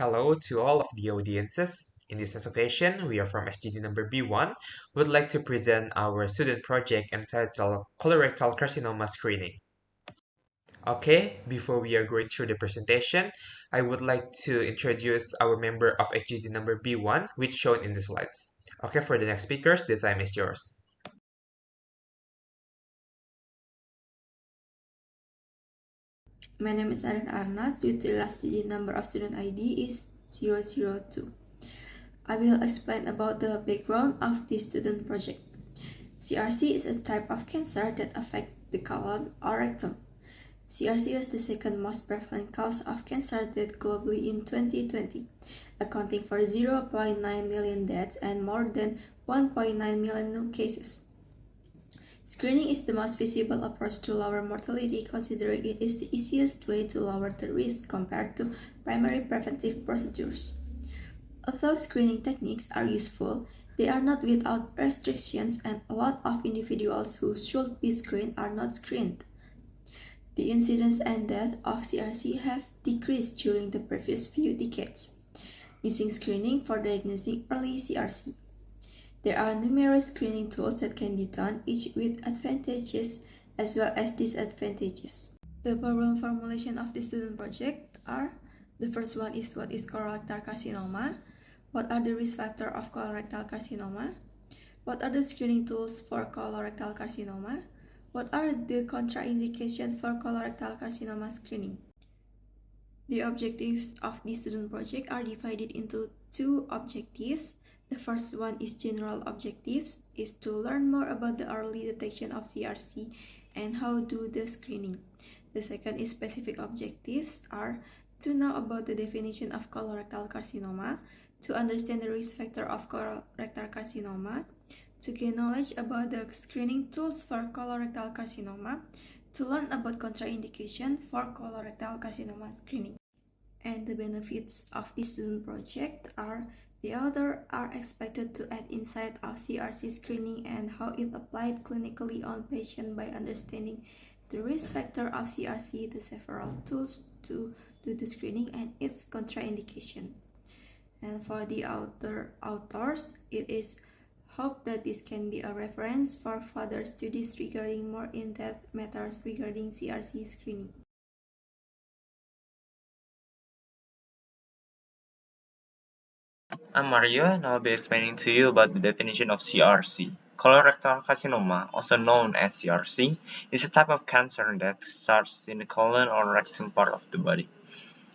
Hello to all of the audiences. In this occasion, we are from SGD number B1. Would like to present our student project entitled Colorectal Carcinoma Screening. Okay, before we are going through the presentation, I would like to introduce our member of SGD number B1, which shown in the slides. Okay, for the next speakers, the time is yours. My name is Aaron Arnas with the last digit number of student ID is 002. I will explain about the background of this student project. CRC is a type of cancer that affects the colon or rectum. CRC is the second most prevalent cause of cancer death globally in 2020, accounting for 0.9 million deaths and more than 1.9 million new cases. Screening is the most feasible approach to lower mortality, considering it is the easiest way to lower the risk compared to primary preventive procedures. Although screening techniques are useful, they are not without restrictions, and a lot of individuals who should be screened are not screened. The incidence and death of CRC have decreased during the previous few decades, using screening for diagnosing early CRC. There are numerous screening tools that can be done, each with advantages as well as disadvantages. The problem formulation of the student project are: the first one is what is colorectal carcinoma, what are the risk factors of colorectal carcinoma, what are the screening tools for colorectal carcinoma, what are the contraindications for colorectal carcinoma screening. The objectives of the student project are divided into two objectives. The first one is general objectives, is to learn more about the early detection of CRC and how do the screening. The second is specific objectives are to know about the definition of colorectal carcinoma, to understand the risk factor of colorectal carcinoma, to gain knowledge about the screening tools for colorectal carcinoma, to learn about contraindication for colorectal carcinoma screening. And the benefits of the student project are: the authors are expected to add insight of CRC screening and how it applied clinically on patients by understanding the risk factor of CRC, the several tools to do the screening, and its contraindication. And for the authors, it is hoped that this can be a reference for further studies regarding more in-depth matters regarding CRC screening. I'm Mario and I'll be explaining to you about the definition of CRC. Colorectal carcinoma, also known as CRC, is a type of cancer that starts in the colon or rectum part of the body.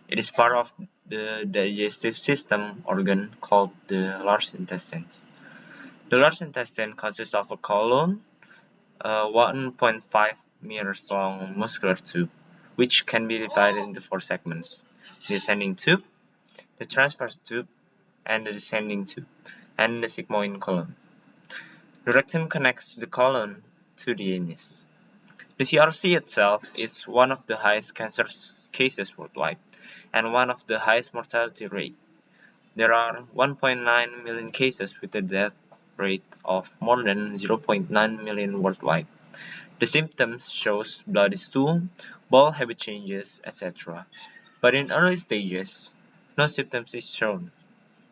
It is part of the digestive system organ called the large intestine. The large intestine consists of a colon, a 1.5 meters long muscular tube, which can be divided into four segments: the ascending tube, the transverse tube, and the descending tube, and the sigmoid colon. The rectum connects the colon to the anus. The CRC itself is one of the highest cancer cases worldwide and one of the highest mortality rate. There are 1.9 million cases with a death rate of more than 0.9 million worldwide. The symptoms shows bloody stool, bowel habit changes, etc. But in early stages, no symptoms is shown,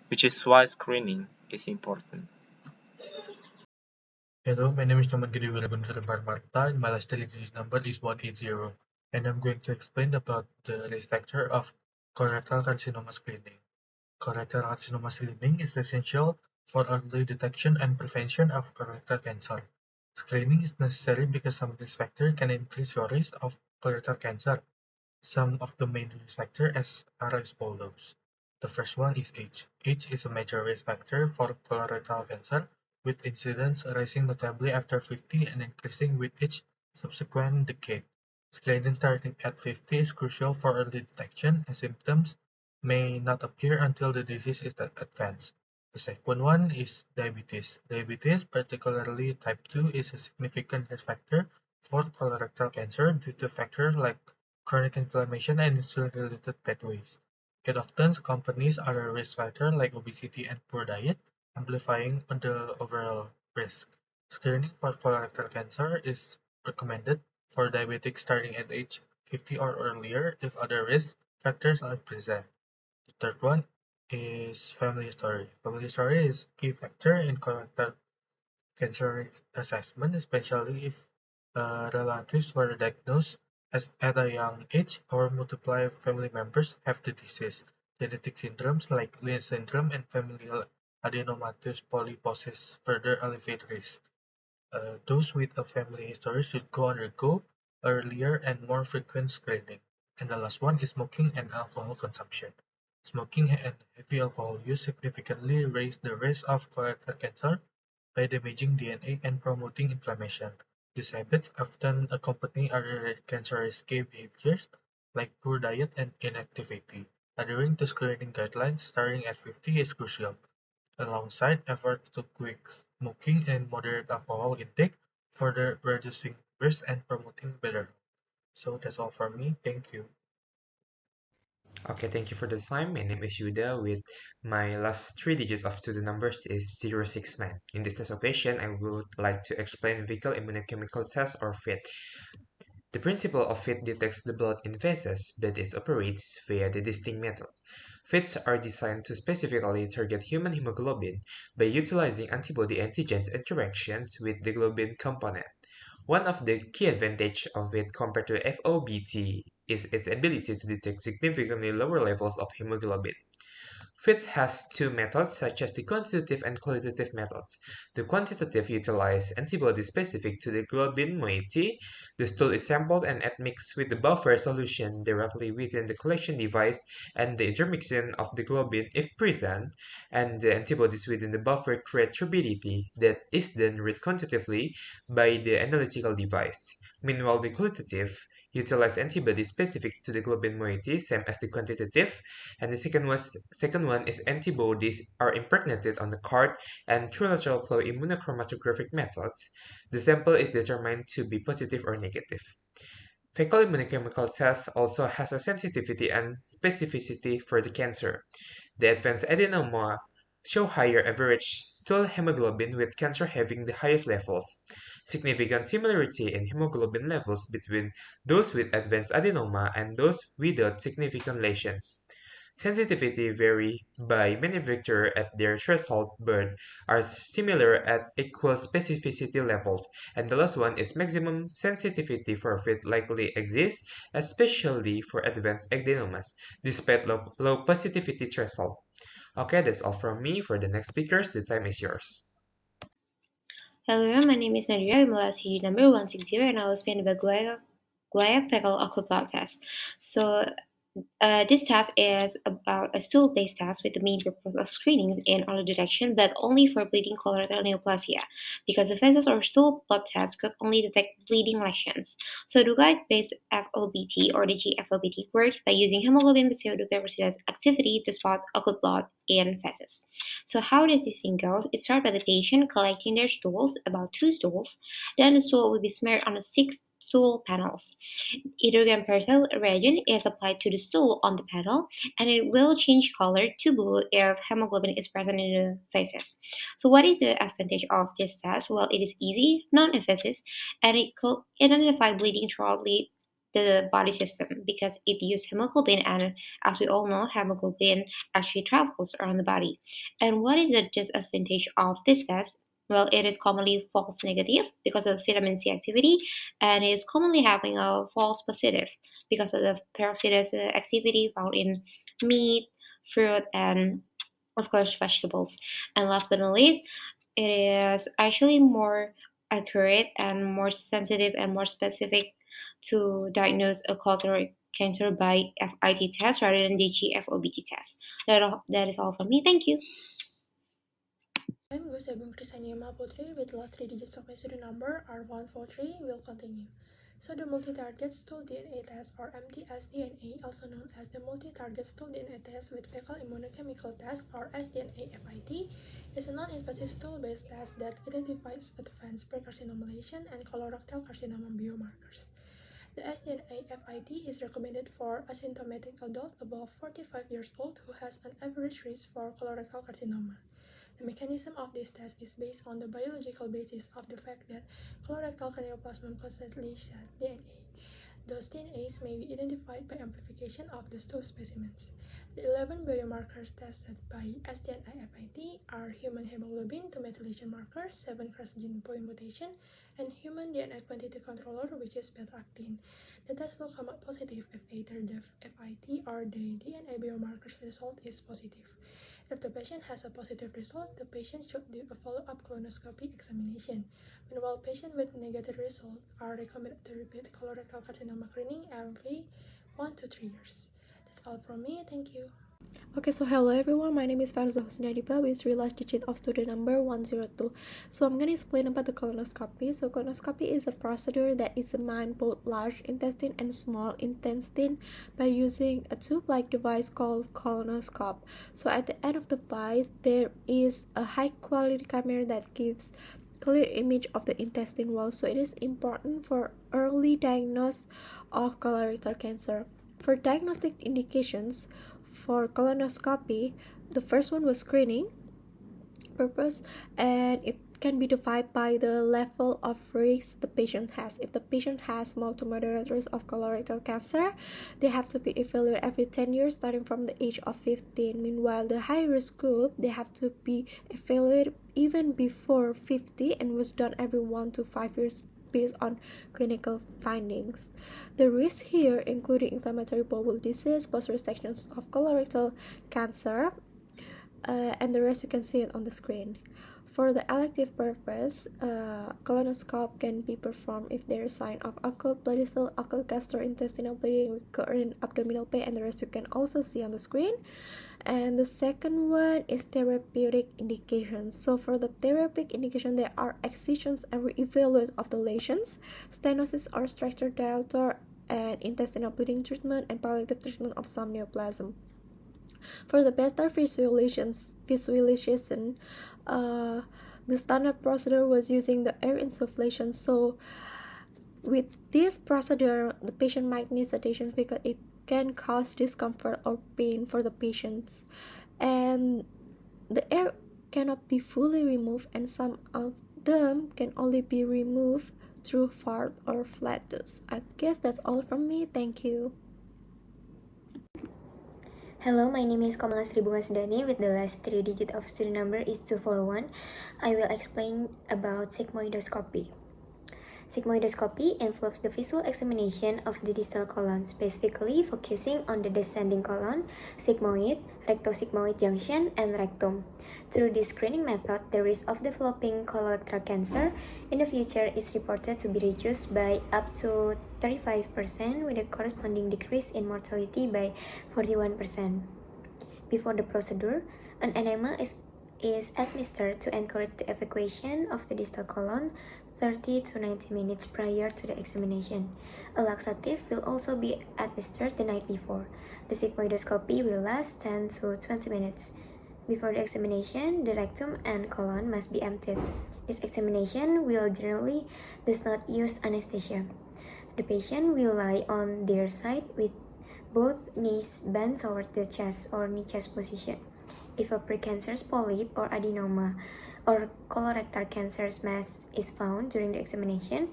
which is why screening is important. Hello, my name is Naman Giriwala Marta, and my last disease number is 180, and I'm going to explain about the risk factor of colorectal carcinoma screening. Colorectal carcinoma screening is essential for early detection and prevention of colorectal cancer. Screening is necessary because some risk factors can increase your risk of colorectal cancer. Some of the main risk factors are as follows. The first one is age. Age is a major risk factor for colorectal cancer, with incidence rising notably after 50 and increasing with each subsequent decade. Screening starting at 50 is crucial for early detection, as symptoms may not appear until the disease is advanced. The second one is diabetes. Diabetes, particularly type 2, is a significant risk factor for colorectal cancer due to factors like chronic inflammation and insulin-related pathways. It often accompanies other risk factors like obesity and poor diet, amplifying the overall risk. Screening for colorectal cancer is recommended for diabetics starting at age 50 or earlier if other risk factors are present. The third one is family history. Family history is key factor in colorectal cancer assessment, especially if relatives were diagnosed at a young age or multiple family members have the disease. Genetic syndromes like Lynch syndrome and familial adenomatous polyposis further elevate risk. Those with a family history should undergo earlier and more frequent screening. And the last one is smoking and alcohol consumption. Smoking and heavy alcohol use significantly raise the risk of colorectal cancer by damaging DNA and promoting inflammation. These habits often accompany other cancer risky behaviors like poor diet and inactivity. Adhering to screening guidelines starting at 50 is crucial, alongside efforts to quit smoking and moderate alcohol intake, further reducing risk and promoting better health. So that's all from me. Thank you. Okay, thank you for the time. My name is Yuda with my last three digits of student numbers is 069. In this test occasion, I would like to explain vehicle immunochemical test or FIT. The principle of FIT detects the blood in feces, but it operates via the distinct method. FITs are designed to specifically target human hemoglobin by utilizing antibody antigens interactions with the globin component. One of the key advantages of it compared to FOBT is its ability to detect significantly lower levels of hemoglobin. Fitts has two methods, such as the quantitative and qualitative methods. The quantitative utilize antibodies specific to the globin moiety. The stool is sampled and admixed with the buffer solution directly within the collection device, and the intermixing of the globin, if present, and the antibodies within the buffer create turbidity that is then read quantitatively by the analytical device. Meanwhile, the qualitative utilize antibodies specific to the globin moiety, same as the quantitative, and the second one is antibodies are impregnated on the card, and through lateral flow immunochromatographic methods, the sample is determined to be positive or negative. Fecal immunochemical test also has a sensitivity and specificity for the cancer. The advanced adenoma show higher average stool hemoglobin, with cancer having the highest levels. Significant similarity in hemoglobin levels between those with advanced adenoma and those without significant lesions. Sensitivity vary by many vectors at their threshold but are similar at equal specificity levels, and the last one is maximum sensitivity for fit likely exists, especially for advanced adenomas, despite low positivity threshold. Okay, that's all from me. For the next speakers, the time is yours. Hello, my name is Nadia. I'm LSU number 160, and I will explain about guaiac fecal occult test. This test is about a stool-based test with the main purpose of screening and early detection, but only for bleeding colorectal neoplasia, because the feces or stool blood test could only detect bleeding lesions. So the guide-based FOBT or the GFOBT works by using hemoglobin pseudoperoxidase activity to spot occult blood in feces. So how does this thing go? It starts by the patient collecting their stools, about 2 stools. Then the stool will be smeared on 6 stool panels. Hydrogen reagent is applied to the stool on the panel, and it will change color to blue if hemoglobin is present in the feces. So what is the advantage of this test? Well, it is easy, non-invasive, and it could identify bleeding throughout the body system because it uses hemoglobin, and as we all know, hemoglobin actually travels around the body. And what is the disadvantage of this test? Well, it is commonly false negative because of vitamin C activity, and is commonly having a false positive because of the peroxidase activity found in meat, fruit, and of course vegetables. And last but not least, it is actually more accurate and more sensitive and more specific to diagnose a colorectal cancer by FIT test rather than the GFOBT test. That is all from me. Thank you. I'm Gus Agung Krisaniama Putri with the last three digits of my student number R143 will continue. So the multi-target stool DNA test or MTS-DNA, also known as the multi-target stool DNA test with fecal immunochemical test or sDNA-FIT, is a non-invasive stool-based test that identifies advanced precarcinoma lesion and colorectal carcinoma biomarkers. The sDNA-FIT is recommended for asymptomatic adult above 45 years old who has an average risk for colorectal carcinoma. The mechanism of this test is based on the biological basis of the fact that colorectal cranioplasm constantly shed DNA. Those DNAs may be identified by amplification of the stool specimens. The 11 biomarkers tested by SDNI-FIT are human hemoglobin to methylation marker, 7 cross-gene point mutation, and human DNA quantity controller, which is beta-actin. The test will come out positive if either the FIT or the DNA biomarkers result is positive. If the patient has a positive result, the patient should do a follow-up colonoscopy examination. Meanwhile, patients with negative result are recommended to repeat colorectal carcinoma screening every 1 to 3 years. That's all from me. Thank you. Okay, so hello everyone, my name is Farza Husnadipa with 3 last digit of student number 102. So I'm going to explain about the colonoscopy. So colonoscopy is a procedure that examines both large intestine and small intestine by using a tube-like device called colonoscope. So at the end of the device, there is a high-quality camera that gives clear image of the intestine wall. So it is important for early diagnosis of colorectal cancer. For diagnostic indications, for colonoscopy, the first one was screening purpose, and it can be divided by the level of risk the patient has. If the patient has mild to moderate risk of colorectal cancer, they have to be evaluated every 10 years starting from the age of 15. Meanwhile, the high risk group, they have to be evaluated even before 50 and was done every 1 to 5 years based on clinical findings. The risks here including inflammatory bowel disease, post-resections of colorectal cancer, and the rest you can see it on the screen. For the elective purpose, colonoscope can be performed if there is sign of occult bloody cell, occult gastrointestinal bleeding, recurrent abdominal pain, and the rest you can also see on the screen. And the second one is therapeutic indications. So for the therapeutic indication, there are excisions and re-evaluate of the lesions, stenosis or structure dilator, and intestinal bleeding treatment, and palliative treatment of some neoplasm. For the better visualization, the standard procedure was using the air insufflation. So with this procedure, the patient might need sedation because it can cause discomfort or pain for the patients, and the air cannot be fully removed, and some of them can only be removed through fart or flatus. I guess that's all from me. Thank you. Hello, my name is Kamala Sri Bungasudani with the last 3 digit of student number is 241. I will explain about sigmoidoscopy. Sigmoidoscopy involves the visual examination of the distal colon, specifically focusing on the descending colon, sigmoid, rectosigmoid junction, and rectum. Through this screening method, the risk of developing colorectal cancer in the future is reported to be reduced by up to 35% with a corresponding decrease in mortality by 41%. Before the procedure, an enema is administered to encourage the evacuation of the distal colon 30 to 90 minutes prior to the examination. A laxative will also be administered the night before. The sigmoidoscopy will last 10 to 20 minutes. Before the examination, the rectum and colon must be emptied. This examination will generally does not use anesthesia. The patient will lie on their side with both knees bent toward the chest or knee chest position. If a precancerous polyp or adenoma or colorectal cancer's mass is found during the examination,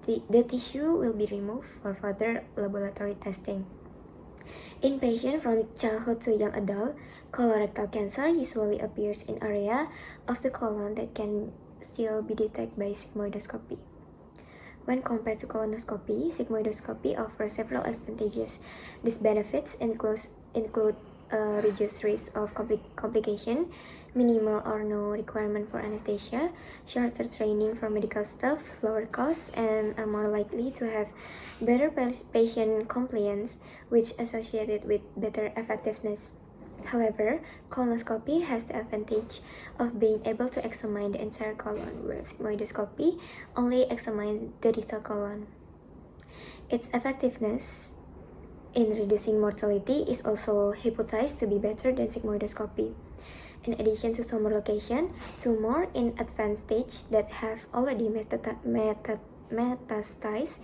the tissue will be removed for further laboratory testing. In patients from childhood to young adult, colorectal cancer usually appears in area of the colon that can still be detected by sigmoidoscopy. When compared to colonoscopy, sigmoidoscopy offers several advantages. These benefits include reduced risk of complication, minimal or no requirement for anesthesia, shorter training for medical staff, lower costs, and are more likely to have better patient compliance, which associated with better effectiveness. However, colonoscopy has the advantage of being able to examine the entire colon, whereas sigmoidoscopy only examines the distal colon. Its effectiveness in reducing mortality is also hypothesized to be better than sigmoidoscopy. In addition to tumor location, tumor in advanced stage that have already metastasized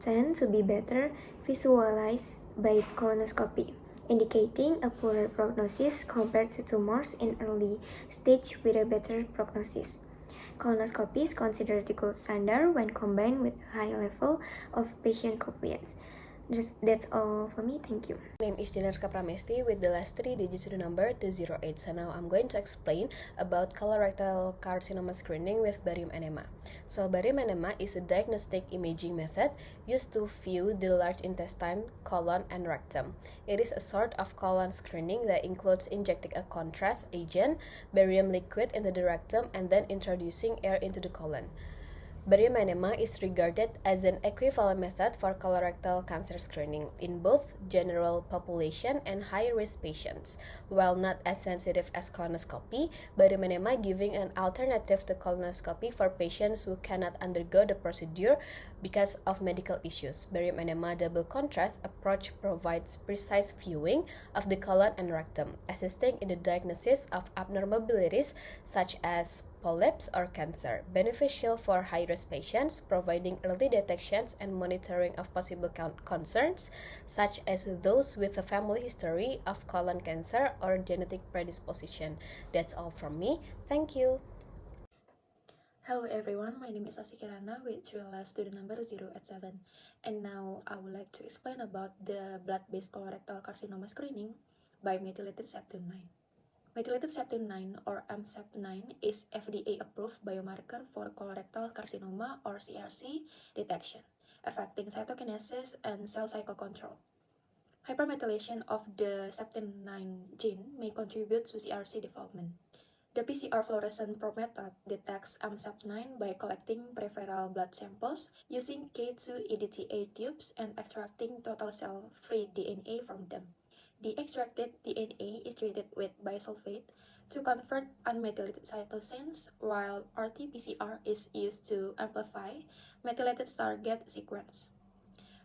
tend to be better visualized by colonoscopy, indicating a poorer prognosis compared to tumors in early stage with a better prognosis. Colonoscopy is considered the gold standard when combined with a high level of patient compliance. That's all for me. Thank you. My name is Janerska Pramesti with the last three digits of the number 208. So now I'm going to explain about colorectal carcinoma screening with barium enema. So barium enema is a diagnostic imaging method used to view the large intestine, colon, and rectum. It is a sort of colon screening that includes injecting a contrast agent, barium liquid, into the rectum and then introducing air into the colon. Barium enema is regarded as an equivalent method for colorectal cancer screening in both general population and high-risk patients. While not as sensitive as colonoscopy, barium enema giving an alternative to colonoscopy for patients who cannot undergo the procedure because of medical issues. Barium enema double contrast approach provides precise viewing of the colon and rectum, assisting in the diagnosis of abnormalities such as polyps or cancer, beneficial for high-risk patients, providing early detections and monitoring of possible concerns, such as those with a family history of colon cancer or genetic predisposition. That's all from me. Thank you. Hello everyone, my name is Asikirana with TRILAS student number 087, and now I would like to explain about the blood-based colorectal carcinoma screening by methylated septum-9. Methylated septum-9 or MSEP9 is FDA-approved biomarker for colorectal carcinoma or CRC detection, affecting cytokinesis and cell cycle control. Hypermethylation of the septum-9 gene may contribute to CRC development. The PCR fluorescent probe method detects MSEP9 by collecting peripheral blood samples using K2 EDTA tubes and extracting total cell-free DNA from them. The extracted DNA is treated with bisulfate to convert unmethylated cytosines, while RT-PCR is used to amplify methylated target sequence.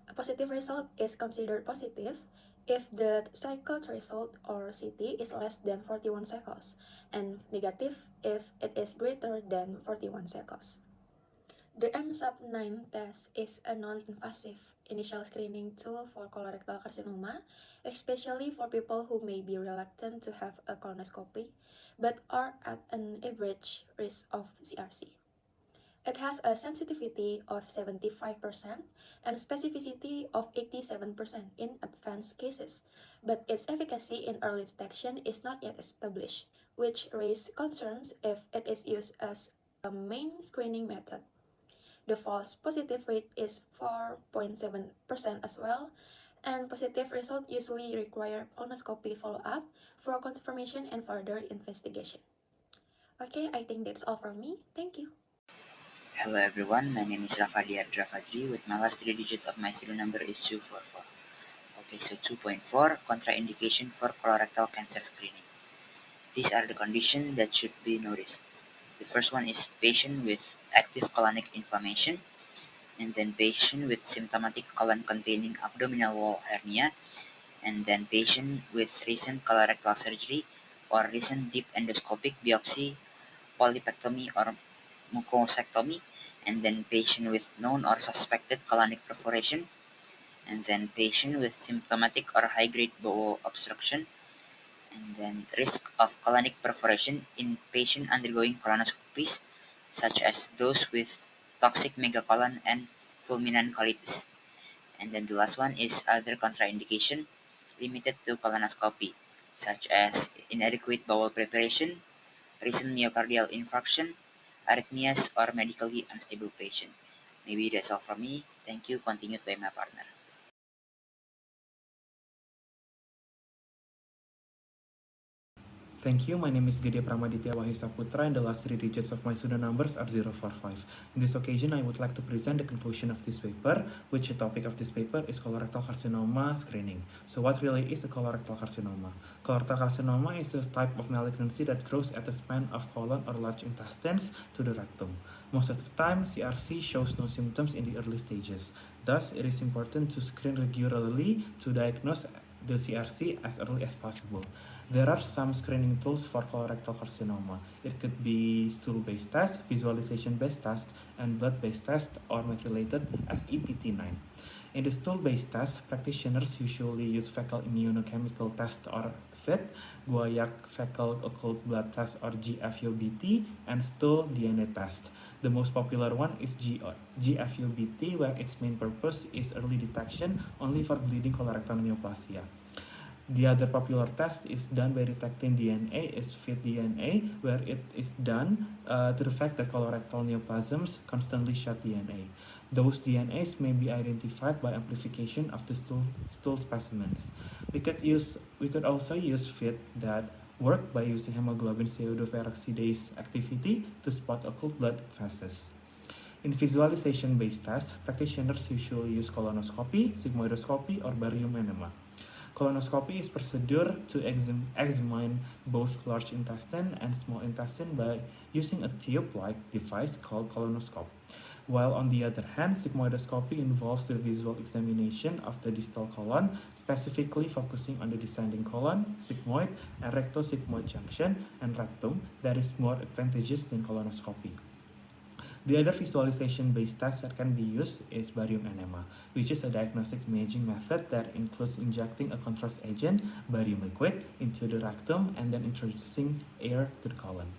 A positive result is considered positive if the cycle threshold or CT is less than 41 cycles, and negative if it is greater than 41 cycles. The MSAP9 test is a non-invasive initial screening tool for colorectal carcinoma, especially for people who may be reluctant to have a colonoscopy but are at an average risk of CRC. It has a sensitivity of 75% and specificity of 87% in advanced cases, but its efficacy in early detection is not yet established, which raises concerns if it is used as a main screening method. The false positive rate is 4.7% as well, and positive results usually require colonoscopy follow-up for confirmation and further investigation. Okay, I think that's all from me. Thank you. Hello everyone, my name is Rafadi Rafadri with my last three digits of my serial number is 244. Okay, so 2.4 contraindication for colorectal cancer screening. These are the conditions that should be noticed. The first one is patient with active colonic inflammation, and then patient with symptomatic colon containing abdominal wall hernia, and then patient with recent colorectal surgery or recent deep endoscopic biopsy, polypectomy or mucosectomy, and then patient with known or suspected colonic perforation, and then patient with symptomatic or high-grade bowel obstruction, and then risk of colonic perforation in patient undergoing colonoscopies, such as those with toxic megacolon and fulminant colitis. And then the last one is other contraindication limited to colonoscopy, such as inadequate bowel preparation, recent myocardial infarction, arrhythmias, or medically unstable patient. Maybe that's all from me. Thank you. Continued by my partner. Thank you. My name is Gede Pramaditya Wahyu Saputra and the last three digits of my student numbers are 045. In this occasion, I would like to present the conclusion of this paper, which the topic of this paper is colorectal carcinoma screening. So what really is a colorectal carcinoma? Colorectal carcinoma is a type of malignancy that grows at the span of colon or large intestines to the rectum. Most of the time, CRC shows no symptoms in the early stages. Thus, it is important to screen regularly to diagnose the CRC as early as possible. There are some screening tools for colorectal carcinoma. It could be stool-based test, visualization-based test, and blood-based test or methylated as EPT9. In the stool-based test, practitioners usually use fecal immunochemical test or FIT, guaiac fecal occult blood test or GFUBT, and stool DNA test. The most popular one is GFUBT, where its main purpose is early detection only for bleeding colorectal neoplasia. The other popular test is done by detecting DNA is FIT DNA, where it is done to the fact that colorectal neoplasms constantly shed DNA. Those DNAs may be identified by amplification of the stool specimens. We could also use FIT that work by using hemoglobin pseudoperoxidase activity to spot occult blood phases. In visualization-based tests, practitioners usually use colonoscopy, sigmoidoscopy, or barium enema. Colonoscopy is procedure to examine both large intestine and small intestine by using a tube-like device called colonoscope. While on the other hand, sigmoidoscopy involves the visual examination of the distal colon, specifically focusing on the descending colon, sigmoid, and rectosigmoid junction, and rectum that is more advantageous than colonoscopy. The other visualization-based test that can be used is barium enema, which is a diagnostic imaging method that includes injecting a contrast agent, barium liquid, into the rectum and then introducing air to the colon.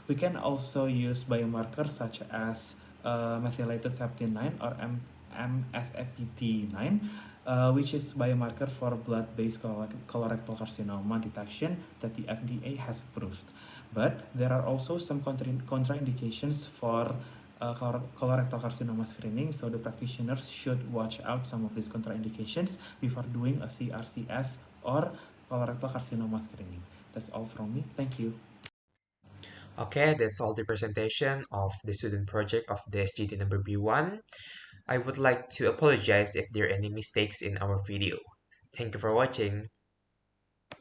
We can also use biomarkers such as methylated septin-9 or MSAPT9, which is biomarker for blood-based colorectal carcinoma detection that the FDA has approved. But there are also some contraindications for colorectal carcinoma screening, so the practitioners should watch out some of these contraindications before doing a CRCS or colorectal carcinoma screening. That's all from me. Thank you. Okay, that's all the presentation of the student project of the SGT number B1. I would like to apologize if there are any mistakes in our video. Thank you for watching.